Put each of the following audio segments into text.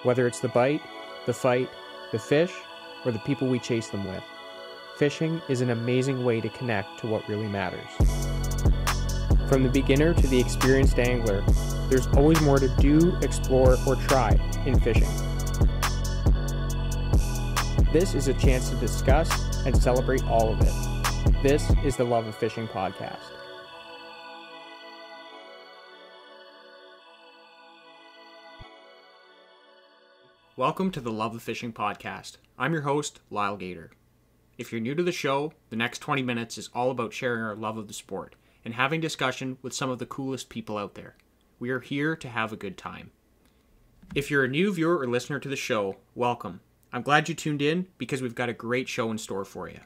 Whether it's the bite, the fight, the fish, or the people we chase them with, fishing is an amazing way to connect to what really matters. From the beginner to the experienced angler, there's always more to do, explore, or try in fishing. This is a chance to discuss and celebrate all of it. This is the Love of Fishing podcast. Welcome to the Love of Fishing podcast. I'm your host, Lyle Gator. If you're new to the show, the next 20 minutes is all about sharing our love of the sport and having discussion with some of the coolest people out there. We are here to have a good time. If you're a new viewer or listener to the show, welcome. I'm glad you tuned in because we've got a great show in store for you.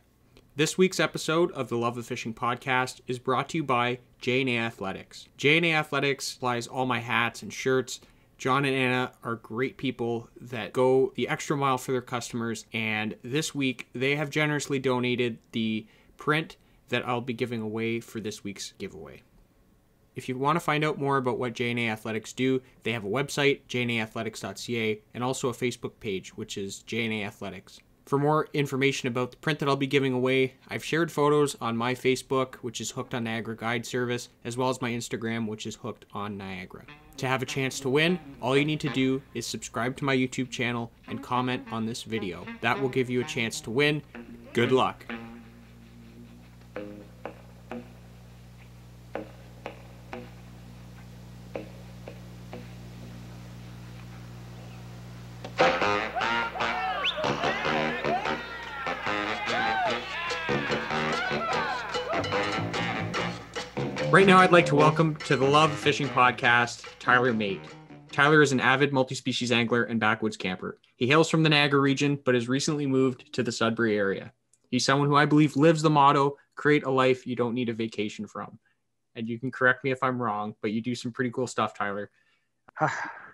This week's episode of the Love of Fishing podcast is brought to you by J&A Athletics. J&A Athletics supplies all my hats and shirts. John and Anna are great people that go the extra mile for their customers, and this week they have generously donated the print that I'll be giving away for this week's giveaway. If you want to find out more about what J&A Athletics do, they have a website, jnaathletics.ca, and also a Facebook page, which is J&A Athletics. For more information about the print that I'll be giving away, I've shared photos on my Facebook, which is Hooked on Niagara Guide Service, as well as my Instagram, which is Hooked on Niagara. To have a chance to win, all you need to do is subscribe to my YouTube channel and comment on this video. That will give you a chance to win. Good luck. Right now, I'd like to welcome to the Love of Fishing podcast, Tyler Mate. Tyler is an avid multi-species angler and backwoods camper. He hails from the Niagara region, but has recently moved to the Sudbury area. He's someone who I believe lives the motto, create a life you don't need a vacation from. And you can correct me if I'm wrong, but you do some pretty cool stuff, Tyler.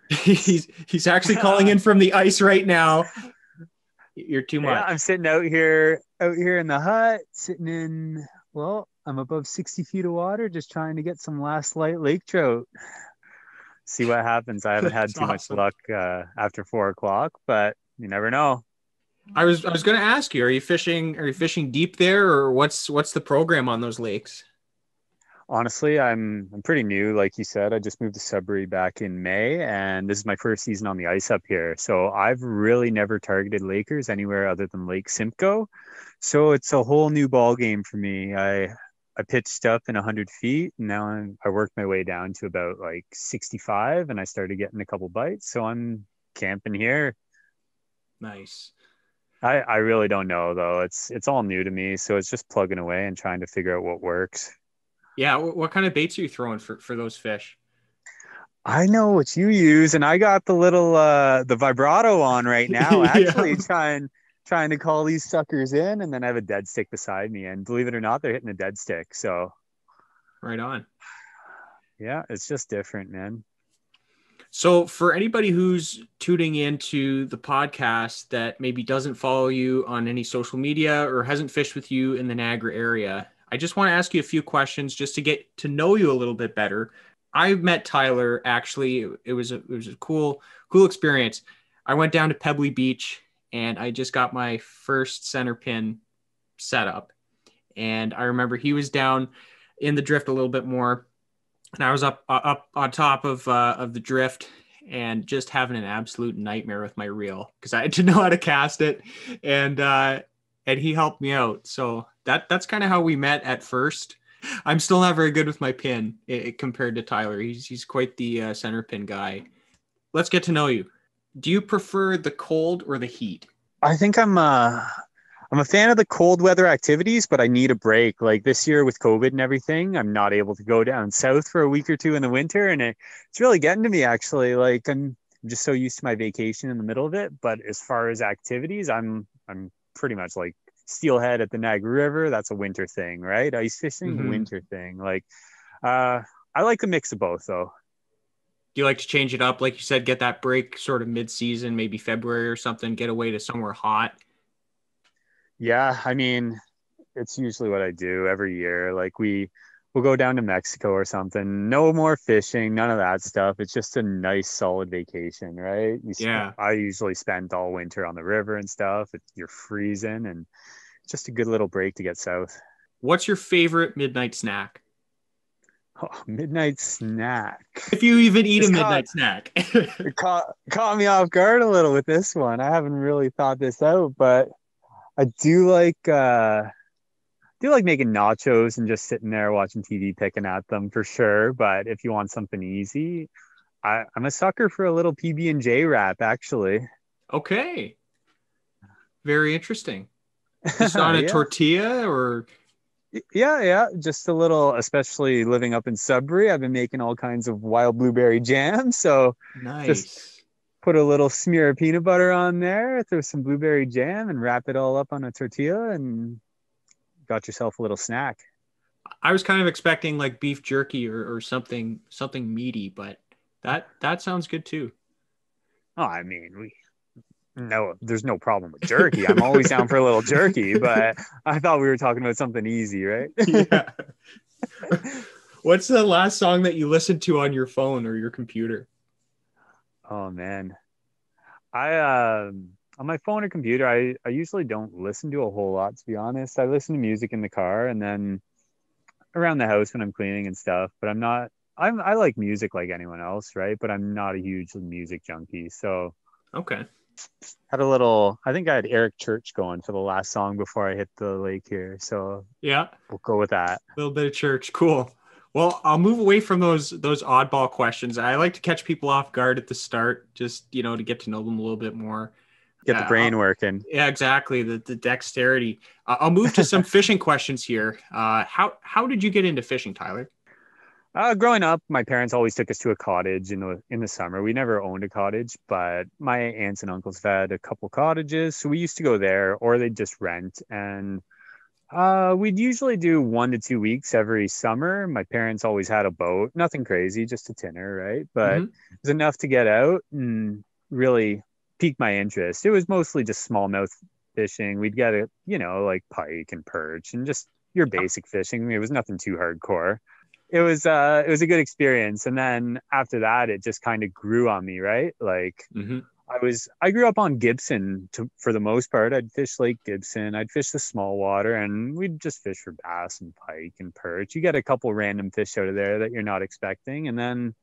He's actually calling in from the ice right now. You're too much. Yeah, I'm sitting out here in the hut, sitting in, I'm above 60 feet of water, just trying to get some last light lake trout. See what happens. I haven't had too much luck after 4 o'clock, but you never know. I was going to ask you, are you fishing deep there, or what's the program on those lakes? Honestly, I'm pretty new. Like you said, I just moved to Sudbury back in May, and this is my first season on the ice up here. So I've really never targeted lakers anywhere other than Lake Simcoe. So it's a whole new ball game for me. I pitched up in 100 feet, and now I worked my way down to about like 65, and I started getting a couple bites. So I'm camping here. Nice. I really don't know though. It's all new to me, so it's just plugging away and trying to figure out what works. Yeah, what kind of baits are you throwing for those fish? I know what you use, and I got the little the vibrato on right now. Actually, trying to call these suckers in, and then I have a dead stick beside me, and believe it or not, they're hitting a dead stick. So right on. Yeah, it's just different, man. So for anybody who's tuning into the podcast that maybe doesn't follow you on any social media or hasn't fished with you in the Niagara area, I just want to ask you a few questions just to get to know you a little bit better. I met Tyler, actually. It was a cool experience. I went down to Pebbly Beach, and I just got my first center pin set up. And I remember he was down in the drift a little bit more, and I was up on top of the drift and just having an absolute nightmare with my reel because I didn't know how to cast it, and he helped me out. So that's kind of how we met at first. I'm still not very good with my pin compared to Tyler. He's quite the center pin guy. Let's get to know you. Do you prefer the cold or the heat? I think I'm a fan of the cold weather activities, but I need a break. Like this year with COVID and everything, I'm not able to go down south for a week or two in the winter, and it's really getting to me actually. Like I'm just so used to my vacation in the middle of it. But as far as activities, I'm pretty much like steelhead at the Niagara River. That's a winter thing, right? Ice fishing, winter thing. Like I like a mix of both though. Do you like to change it up? Like you said, get that break sort of mid-season, maybe February or something, get away to somewhere hot. Yeah, I mean, it's usually what I do every year. Like we we'll go down to Mexico or something. No more fishing, none of that stuff. It's just a nice, solid vacation, right? Yeah. I usually spent all winter on the river and stuff. You're freezing, and just a good little break to get south. What's your favorite midnight snack? Oh, midnight snack. If you even eat a This caught midnight snack. it caught me off guard a little with this one. I haven't really thought this out, but I do like making nachos and just sitting there watching TV, picking at them for sure. But if you want something easy, I'm a sucker for a little PB&J wrap, actually. Okay. Very interesting. Just on a Yeah, tortilla or yeah. Just a little, especially living up in Sudbury. I've been making all kinds of wild blueberry jam. So just nice. put a little smear of peanut butter on there, throw some blueberry jam, and wrap it all up on a tortilla, and got yourself a little snack. I was kind of expecting like beef jerky or something meaty, but that sounds good too. Oh, I mean, no, there's no problem with jerky. I'm always down for a little jerky, but I thought we were talking about something easy, right? Yeah. What's the last song that you listened to on your phone or your computer? Oh man. I on my phone or computer, I usually don't listen to a whole lot, to be honest. I listen to music in the car and then around the house when I'm cleaning and stuff, but I like music like anyone else, right? But I'm not a huge music junkie. So Okay. had a little, I think I had Eric Church going for the last song before I hit the lake here. So Yeah. we'll go with that. A little bit of church. Cool. Well, I'll move away from those oddball questions. I like to catch people off guard at the start, just to get to know them a little bit more. Get the brain working. Yeah, exactly. The dexterity. I'll move to some fishing questions here. How did you get into fishing, Tyler? Growing up, my parents always took us to a cottage in the summer. We never owned a cottage, but my aunts and uncles had a couple cottages, so we used to go there, or they'd just rent. And we'd usually do 1 to 2 weeks every summer. My parents always had a boat, nothing crazy, just a tinner, right? But Mm-hmm. it was enough to get out and really pique my interest. It was mostly just smallmouth fishing. We'd get it, like pike and perch and just your Yeah. basic fishing. It was nothing too hardcore. It was a good experience. And then after that, it just kind of grew on me, right? Like Mm-hmm. I grew up on Gibson for the most part. I'd fish Lake Gibson. I'd fish the small water, and we'd just fish for bass and pike and perch. You get a couple random fish out of there that you're not expecting. And then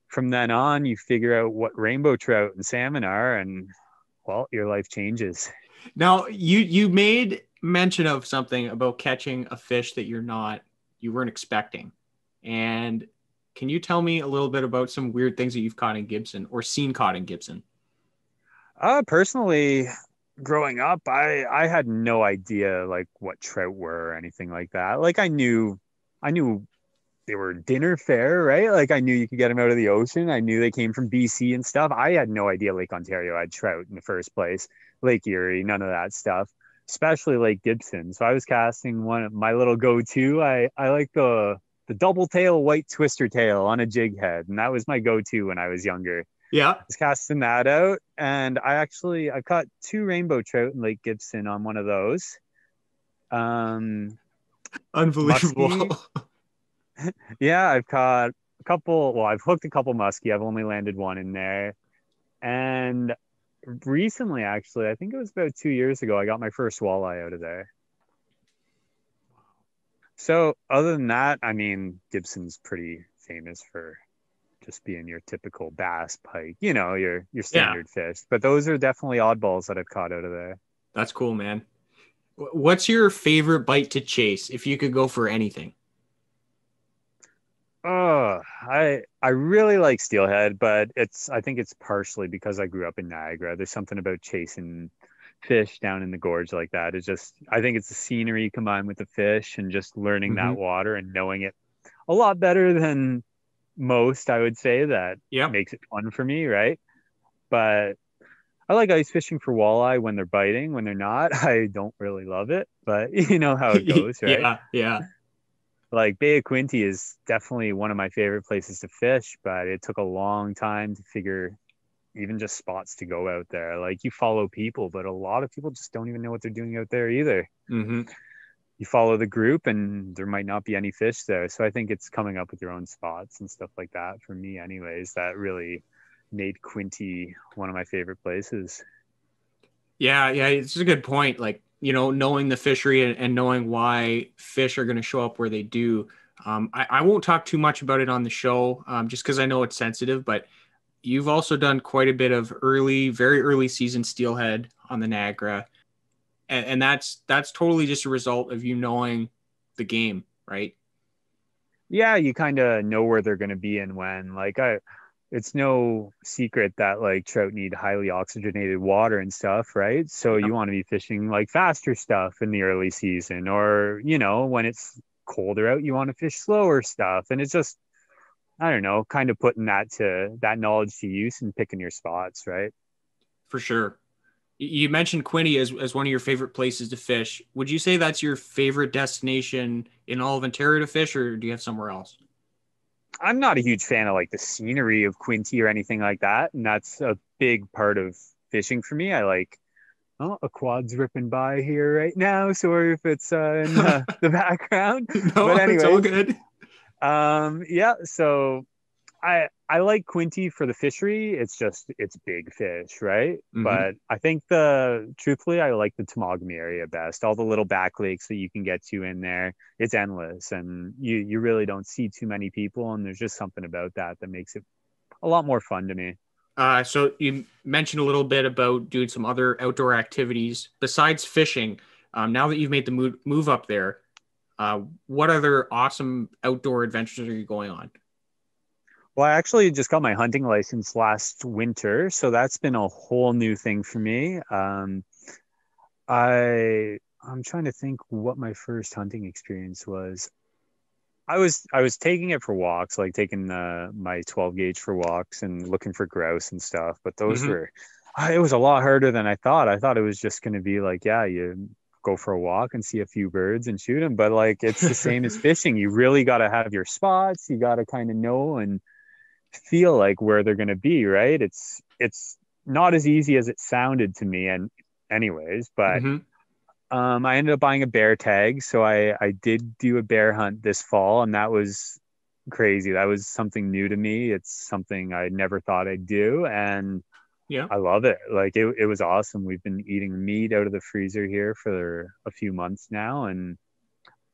from then on, you figure out what rainbow trout and salmon are, and well, your life changes. Now you made mention of something about catching a fish that you weren't expecting. And can you tell me a little bit about some weird things that you've caught in Gibson or seen caught in Gibson? Personally, growing up, I had no idea like what trout were or anything like that. Like I knew they were dinner fare, right? Like I knew you could get them out of the ocean. I knew they came from BC and stuff. I had no idea Lake Ontario had trout in the first place. Lake Erie, none of that stuff. Especially Lake Gibson. So I was casting one of my little go-to. I like the double tail white twister tail on a jig head, and that was my go-to when I was younger. Yeah. Was casting that out, and I caught two rainbow trout in Lake Gibson on one of those. Um, Muskie, Unbelievable. yeah, I've caught a couple. Well, I've hooked a couple muskie. I've only landed one in there, and recently, actually, I think it was about 2 years ago, I got my first walleye out of there. So, other than that, I mean, Gibson's pretty famous for just being your typical bass, pike, your Yeah, standard fish. But those are definitely oddballs that I've caught out of there. that's cool, man. What's your favorite bite to chase if you could go for anything? Oh, I really like steelhead, but I think it's partially because I grew up in Niagara. There's something about chasing fish down in the gorge like that. It's just I think it's the scenery combined with the fish and just learning Mm-hmm. that water and knowing it a lot better than most, I would say that Yep. makes it fun for me, right? But I like ice fishing for walleye when they're biting. When they're not, I don't really love it, but you know how it goes, right? Yeah, yeah. Like Bay of Quinte is definitely one of my favorite places to fish, but it took a long time to figure even just spots to go out there. Like you follow people, but a lot of people just don't even know what they're doing out there either. Mm-hmm. you follow the group and there might not be any fish there. So I think it's coming up with your own spots and stuff like that for me anyways, that really made Quinte one of my favorite places. Yeah, yeah, it's a good point. Like, knowing the fishery and knowing why fish are going to show up where they do. I won't talk too much about it on the show, just because I know it's sensitive, but you've also done quite a bit of very early season steelhead on the Niagara. And that's totally just a result of you knowing the game, right? Yeah, you kind of know where they're going to be and when. It's no secret that like trout need highly oxygenated water and stuff, right? So Yep, you want to be fishing like faster stuff in the early season, or when it's colder out, you want to fish slower stuff. And it's just, I don't know, kind of putting that knowledge to use and picking your spots, right? for sure. You mentioned Quinte as one of your favorite places to fish. Would you say that's your favorite destination in all of Ontario to fish, or do you have somewhere else? I'm not a huge fan of like the scenery of Quinte or anything like that, and that's a big part of fishing for me. I like, oh, a quad's ripping by here right now. Sorry if it's in the background, but No, it's all anyways, good. yeah. So I like Quinte for the fishery. It's big fish, right? Hmm. But I think the truthfully, I like the Temagami area best. All the little back lakes that you can get to in there, it's endless, and you really don't see too many people, and there's just something about that makes it a lot more fun to me. So you mentioned a little bit about doing some other outdoor activities besides fishing. Now that you've made the move up there, what other awesome outdoor adventures are you going on? Well, I actually just got my hunting license last winter, so that's been a whole new thing for me. I'm trying to think what my first hunting experience was. I was taking it for walks, like taking my 12 gauge for walks and looking for grouse and stuff. But those Hmm. were, it was a lot harder than I thought. I thought it was just going to be like, yeah, you go for a walk and see a few birds and shoot them. But like, it's the same as fishing. You really got to have your spots. You got to kind of know and feel like where they're going to be, right? It's not as easy as it sounded to me, and anyways, but Hmm. I ended up buying a bear tag, so I did do a bear hunt this fall, and that was crazy. That was something new to me. It's something I never thought I'd do, and Yeah, I love it. Like it was awesome. We've been eating meat out of the freezer here for a few months now, and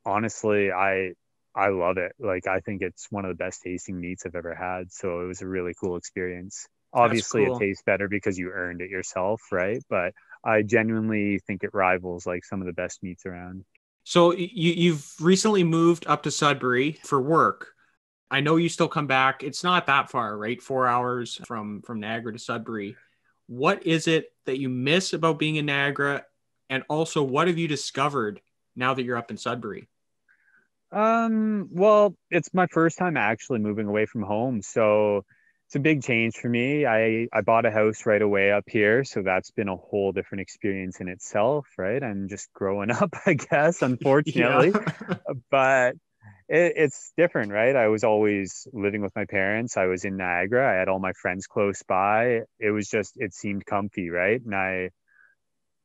honestly, I love it. Like I think it's one of the best tasting meats I've ever had. So it was a really cool experience. that's Obviously, it cool. tastes better because you earned it yourself, right? But I genuinely think it rivals like some of the best meats around. So you've recently moved up to Sudbury for work. I know you still come back. It's not that far, right? 4 hours from Niagara to Sudbury. What is it that you miss about being in Niagara? And also, what have you discovered now that you're up in Sudbury? Well, it's my first time actually moving away from home, so it's a big change for me. I bought a house right away up here, so that's been a whole different experience in itself, right? I'm just growing up, I guess, Yeah. unfortunately. But it's different, right? I was always living with my parents. I was in Niagara. I had all my friends close by. It seemed comfy, right?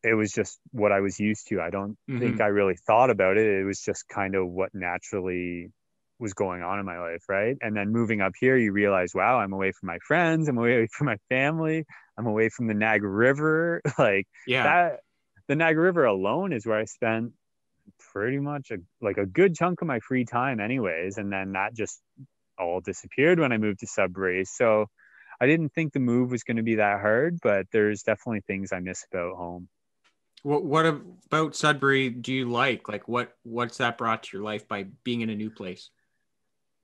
It was just what I was used to. I don't think Hmm. I really thought about it. It was just kind of what naturally was going on in my life, right? And then moving up here, you realize, wow, I'm away from my friends, I'm away from my family, I'm away from the Niagara River. Like Yeah. that, the Niagara River alone is where I spent pretty much a good chunk of my free time, anyways. And then that just all disappeared when I moved to Sudbury. So I didn't think the move was going to be that hard, but there's definitely things I miss about home. What about Sudbury do you like? Like what's that brought to your life by being in a new place?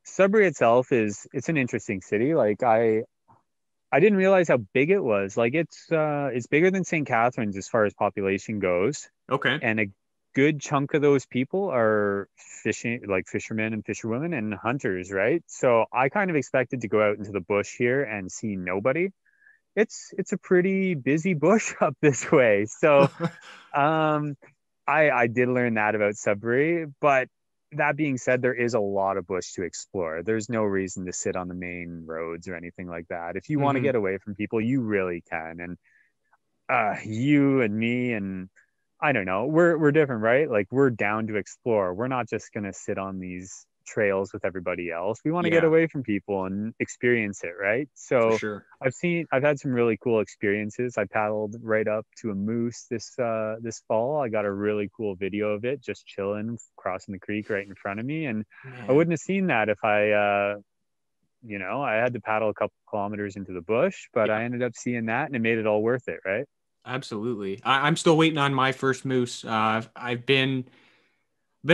Sudbury itself it's an interesting city. Like I didn't realize how big it was. Like it's bigger than St. Catharines as far as population goes, Okay. and a good chunk of those people are fishing, like fishermen and fisherwomen and hunters, right? So I kind of expected to go out into the bush here and see nobody. It's a pretty busy bush up this way. So um, I did learn that about Sudbury, but that being said, there is a lot of bush to explore. There's no reason to sit on the main roads or anything like that. If you want to Hmm. get away from people, you really can. And you and me and I don't know. We're different, right? Like we're down to explore. We're not just gonna sit on these trails with everybody else. We want to get Yeah, away from people and experience it, right? for So sure. I've had some really cool experiences. I paddled right up to a moose this fall. I got a really cool video of it just chilling, crossing the creek right in front of me. And I Man, wouldn't have seen that if I had to paddle a couple kilometers into the bush, but yeah, I ended up seeing that and it made it all worth it, right? absolutely. I'm still waiting on my first moose. I've been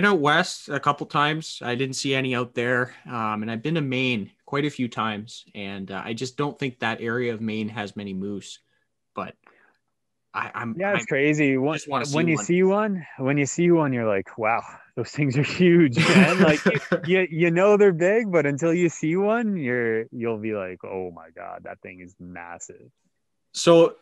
out west a couple times. I didn't see any out there, and I've been to Maine quite a few times, and I just don't think that area of Maine has many moose. But Yeah, I it's crazy. just want to see one. When you see one, you're like, wow, those things are huge, man. Like you know they're big, but until you see one, you'll be like, oh my God, that thing is massive. So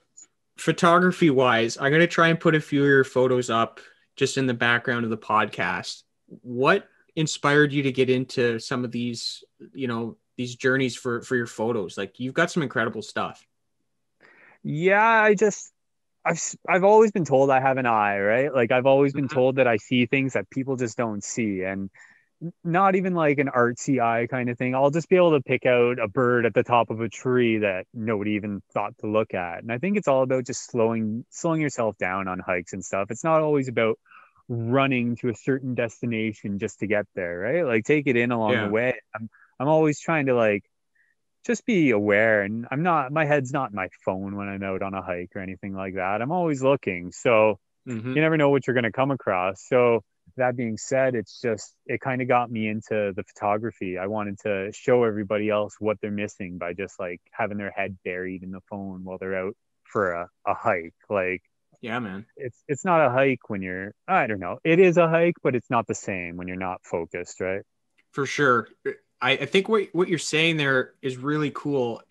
photography wise, I'm gonna try and put a few of your photos up just in the background of the podcast. What inspired you to get into some of these, these journeys for your photos? Like you've got some incredible stuff. Yeah, I've always been told I have an eye, right? Like I've always been Mhm. told that I see things that people just don't see. And not even like an artsy eye kind of thing. I'll just be able to pick out a bird at the top of a tree that nobody even thought to look at. And I think it's all about just slowing yourself down on hikes and stuff. It's not always about running to a certain destination just to get there, right? Like take it in along the Yeah. way. I'm always trying to like just be aware, and my head's not in my phone when I'm out on a hike or anything like that. I'm always looking. So Hmm. you never know what you're going to come across. So that being said, it kind of got me into the photography. I wanted to show everybody else what they're missing by just like having their head buried in the phone while they're out for a hike. Like Yeah, man. it's not a hike when you're, I don't know. It is a hike, but it's not the same when you're not focused, right? For sure. I think what you're saying there is really cool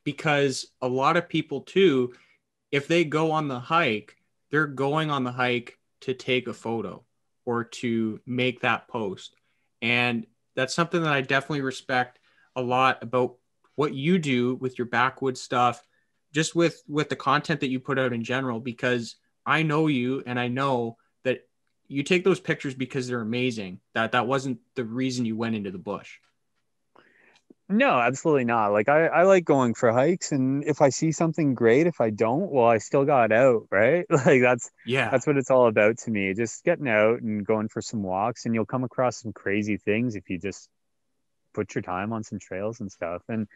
because a lot of people too, if they go on the hike, they're going on the hike to take a photo or to make that post. And that's something that I definitely respect a lot about what you do with your backwoods stuff, just with the content that you put out in general, because I know you and I know that you take those pictures because they're amazing. That wasn't the reason you went into the bush. No, absolutely not. Like I like going for hikes, and if I see something great, if I don't, well, I still got out, right? Like Yeah. that's what it's all about to me. Just getting out and going for some walks, and you'll come across some crazy things if you just put your time on some trails and stuff. And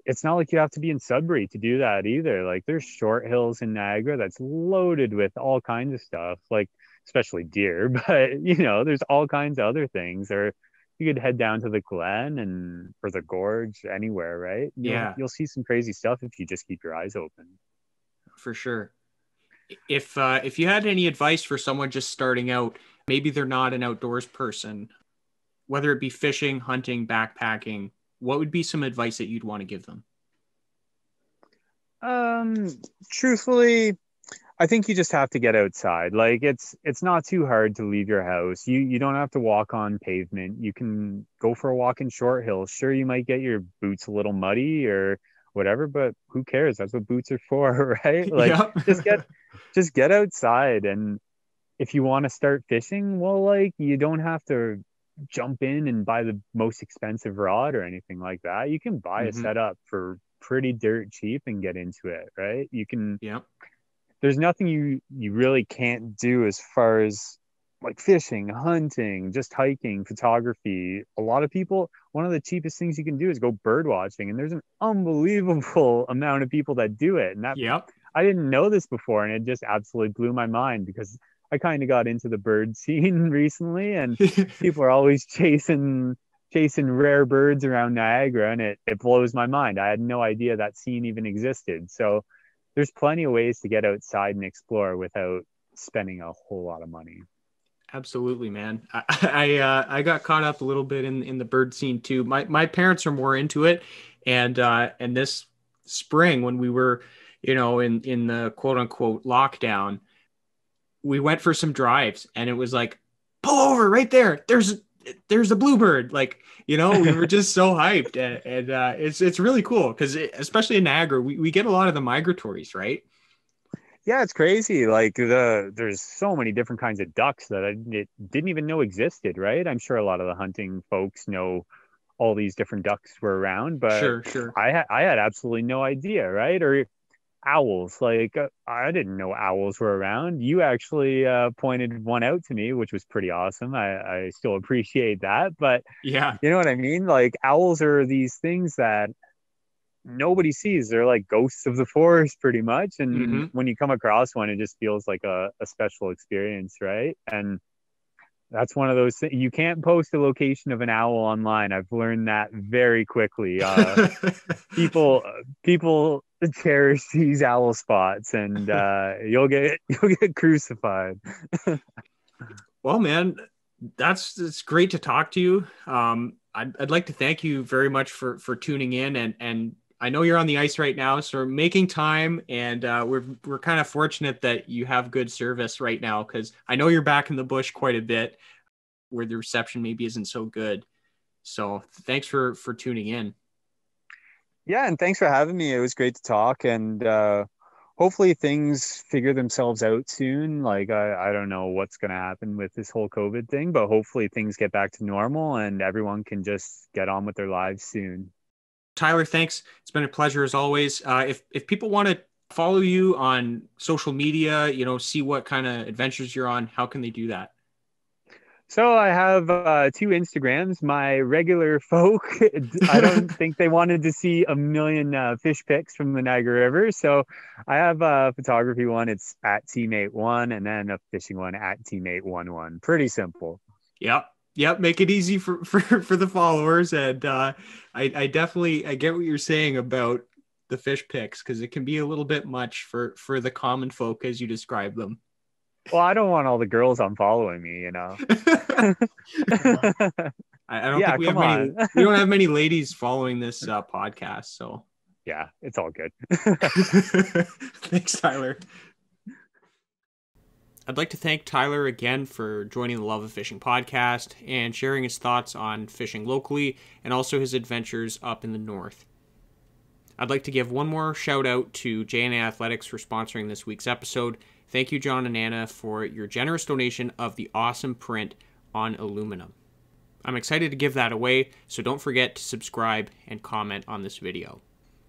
it's not like you have to be in Sudbury to do that either. Like there's short hills in Niagara that's loaded with all kinds of stuff, like especially deer, but there's all kinds of other things. Or you could head down to the Glen and or the gorge anywhere, right? You'll Yeah, you'll see some crazy stuff if you just keep your eyes open. for sure. If you had any advice for someone just starting out, maybe they're not an outdoors person, whether it be fishing, hunting, backpacking, what would be some advice that you'd want to give them? Um, Truthfully, I think you just have to get outside. Like it's not too hard to leave your house. You don't have to walk on pavement. You can go for a walk in short hills. Sure, you might get your boots a little muddy or whatever, but who cares? That's what boots are for, right? Like Yeah. just get just get outside. And if you want to start fishing, well, like you don't have to jump in and buy the most expensive rod or anything like that. You can buy a Hmm. setup for pretty dirt cheap and get into it, right? You can Yeah. There's nothing you really can't do as far as like fishing, hunting, just hiking, photography. A lot of people, one of the cheapest things you can do is go bird watching, and there's an unbelievable amount of people that do it. And that Yep. I didn't know this before, and it just absolutely blew my mind because I kind of got into the bird scene recently, and people are always chasing rare birds around Niagara, and it blows my mind. I had no idea that scene even existed. So there's plenty of ways to get outside and explore without spending a whole lot of money. Absolutely, man. I got caught up a little bit in the bird scene too. My parents are more into it, and this spring when we were, in the quote unquote lockdown, we went for some drives, and it was like, pull over right there. There's a bluebird. Like, we were just so hyped, and it's really cool because especially in Niagara, we get a lot of the migratories, right? Yeah, it's crazy. Like there's so many different kinds of ducks that it didn't even know existed, right? I'm sure a lot of the hunting folks know all these different ducks were around, but Sure, sure. I had absolutely no idea, right? Or owls, like I didn't know owls were around. You actually pointed one out to me, which was pretty awesome. I still appreciate that, but Yeah. you know what I mean? Like owls are these things that nobody sees. They're like ghosts of the forest pretty much. And Mm-hmm. when you come across one, it just feels like a special experience, right? And that's one of those things. You can't post a location of an owl online. I've learned that very quickly. People people cherish these owl spots, and you'll get crucified. Well, man, it's great to talk to you. I'd like to thank you very much for tuning in, and I know you're on the ice right now, so we're making time, and we're kind of fortunate that you have good service right now because I know you're back in the bush quite a bit where the reception maybe isn't so good. So thanks for tuning in. Yeah, and thanks for having me. It was great to talk, and hopefully things figure themselves out soon. Like I don't know what's going to happen with this whole COVID thing, but hopefully things get back to normal and everyone can just get on with their lives soon. Tyler, thanks. It's been a pleasure as always. If people want to follow you on social media, see what kind of adventures you're on, how can they do that? So I have two Instagrams. My regular folk, I don't think they wanted to see a million fish pics from the Niagara River. So I have a photography one. It's at teammate one, and then a fishing one at teammate 11. Pretty simple. Yep. Yep. Make it easy for the followers. And I definitely I get what you're saying about the fish picks because it can be a little bit much for the common folk as you describe them. Well, I don't want all the girls unfollowing me, you know. I don't think Yeah, come on. we don't have many ladies following this podcast. So Yeah, it's all good. thanks, Tyler. I'd like to thank Tyler again for joining the Love of Fishing podcast and sharing his thoughts on fishing locally and also his adventures up in the north. I'd like to give one more shout out to J&A Athletics for sponsoring this week's episode. Thank you, John and Anna, for your generous donation of the awesome print on aluminum. I'm excited to give that away, so don't forget to subscribe and comment on this video.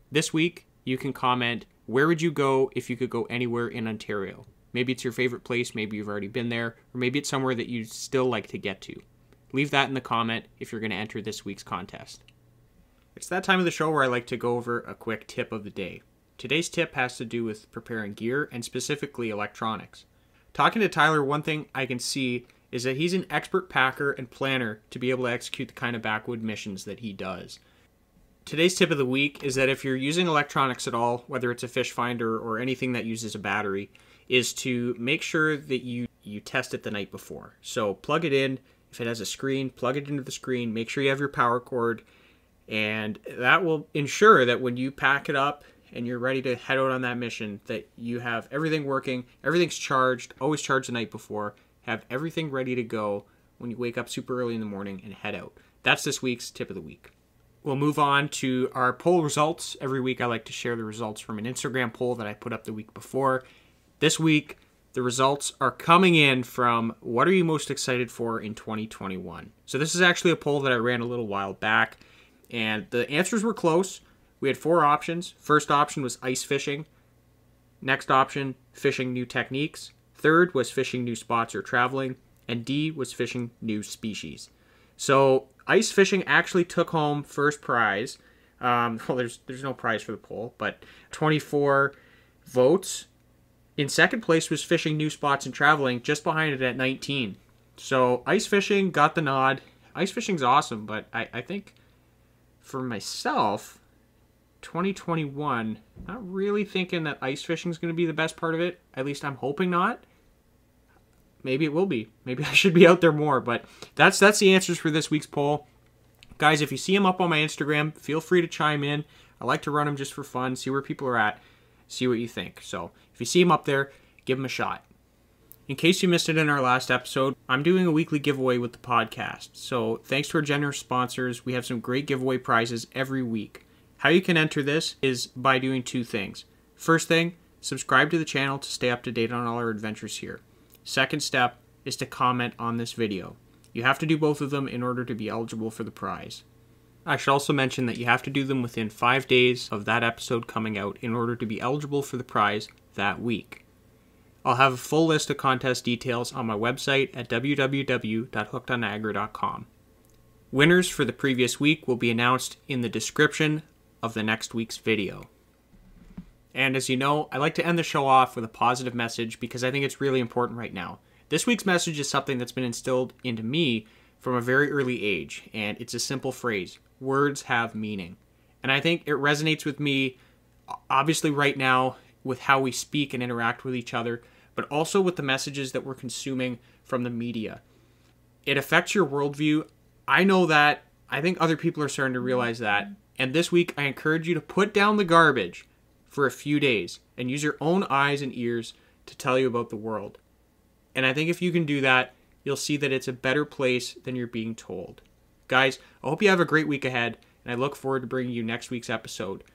This week, you can comment, where would you go if you could go anywhere in Ontario? Maybe it's your favorite place, maybe you've already been there, or maybe it's somewhere that you'd still like to get to. Leave that in the comment if you're going to enter this week's contest. It's that time of the show where I like to go over a quick tip of the day. Today's tip has to do with preparing gear and specifically electronics. Talking to Tyler, one thing I can see is that he's an expert packer and planner to be able to execute the kind of backwood missions that he does. Today's tip of the week is that if you're using electronics at all, whether it's a fish finder or anything that uses a battery, is to make sure that you test it the night before. So plug it in. If it has a screen, plug it into the screen. Make sure you have your power cord. And that will ensure that when you pack it up and you're ready to head out on that mission, that you have everything working, everything's charged, always charge the night before, have everything ready to go when you wake up super early in the morning and head out. That's this week's tip of the week. We'll move on to our poll results. Every week I like to share the results from an Instagram poll that I put up the week before. This week, the results are coming in from what are you most excited for in 2021? So this is actually a poll that I ran a little while back, and the answers were close. We had 4 options. First option was ice fishing. Next option, fishing new techniques. Third was fishing new spots or traveling. And D was fishing new species. So ice fishing actually took home first prize. Well, there's no prize for the poll, but 24 votes. In second place was fishing new spots and traveling, just behind it at 19. So ice fishing got the nod. Ice fishing's awesome, but I think for myself, 2021, not really thinking that ice fishing is going to be the best part of it. At least I'm hoping not. Maybe it will be. Maybe I should be out there more, but that's the answers for this week's poll. Guys, if you see them up on my Instagram, feel free to chime in. I like to run them just for fun, see where people are at, see what you think. So if you see them up there, give them a shot. In case you missed it in our last episode, I'm doing a weekly giveaway with the podcast. So thanks to our generous sponsors, we have some great giveaway prizes every week. How you can enter this is by doing 2 things. First thing, Subscribe to the channel to stay up to date on all our adventures here. Second step is to comment on this video. You have to do both of them in order to be eligible for the prize. I should also mention that you have to do them within 5 days of that episode coming out in order to be eligible for the prize that week. I'll have a full list of contest details on my website at www.hookedonniagara.com. Winners for the previous week will be announced in the description of the next week's video. And as you know, I like to end the show off with a positive message because I think it's really important right now. This week's message is something that's been instilled into me from a very early age, and it's a simple phrase: words have meaning. And I think it resonates with me, obviously right now, with how we speak and interact with each other, but also with the messages that we're consuming from the media. It affects your worldview. I know that. I think other people are starting to realize that. And this week, I encourage you to put down the garbage for a few days and use your own eyes and ears to tell you about the world. And I think if you can do that, you'll see that it's a better place than you're being told. Guys, I hope you have a great week ahead, and I look forward to bringing you next week's episode.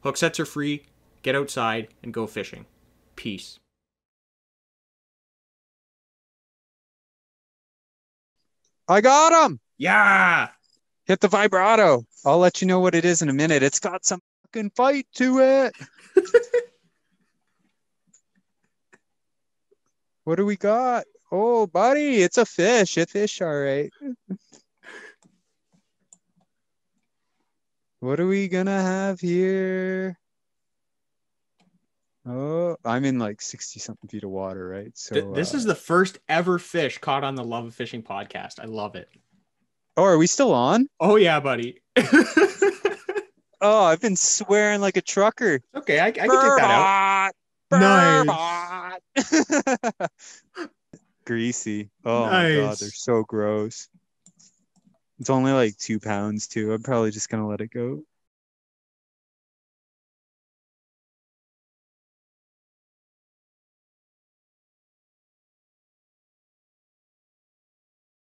Hook sets are free. Get outside and go fishing. Peace. I got him. Yeah! Hit the vibrato. I'll let you know what it is in a minute. It's got some fucking fight to it. What do we got? Oh, buddy, it's a fish. It's a fish, all right. What are we gonna have here? Oh, I'm in like 60 something feet of water, right? So This is the first ever fish caught on the Love of Fishing podcast. I love it. Oh, are we still on? Oh yeah, buddy. Oh, I've been swearing like a trucker. Okay, I can take that out. Nice. Greasy. Oh my God, they're so gross. It's only like 2 pounds too. I'm probably just gonna let it go.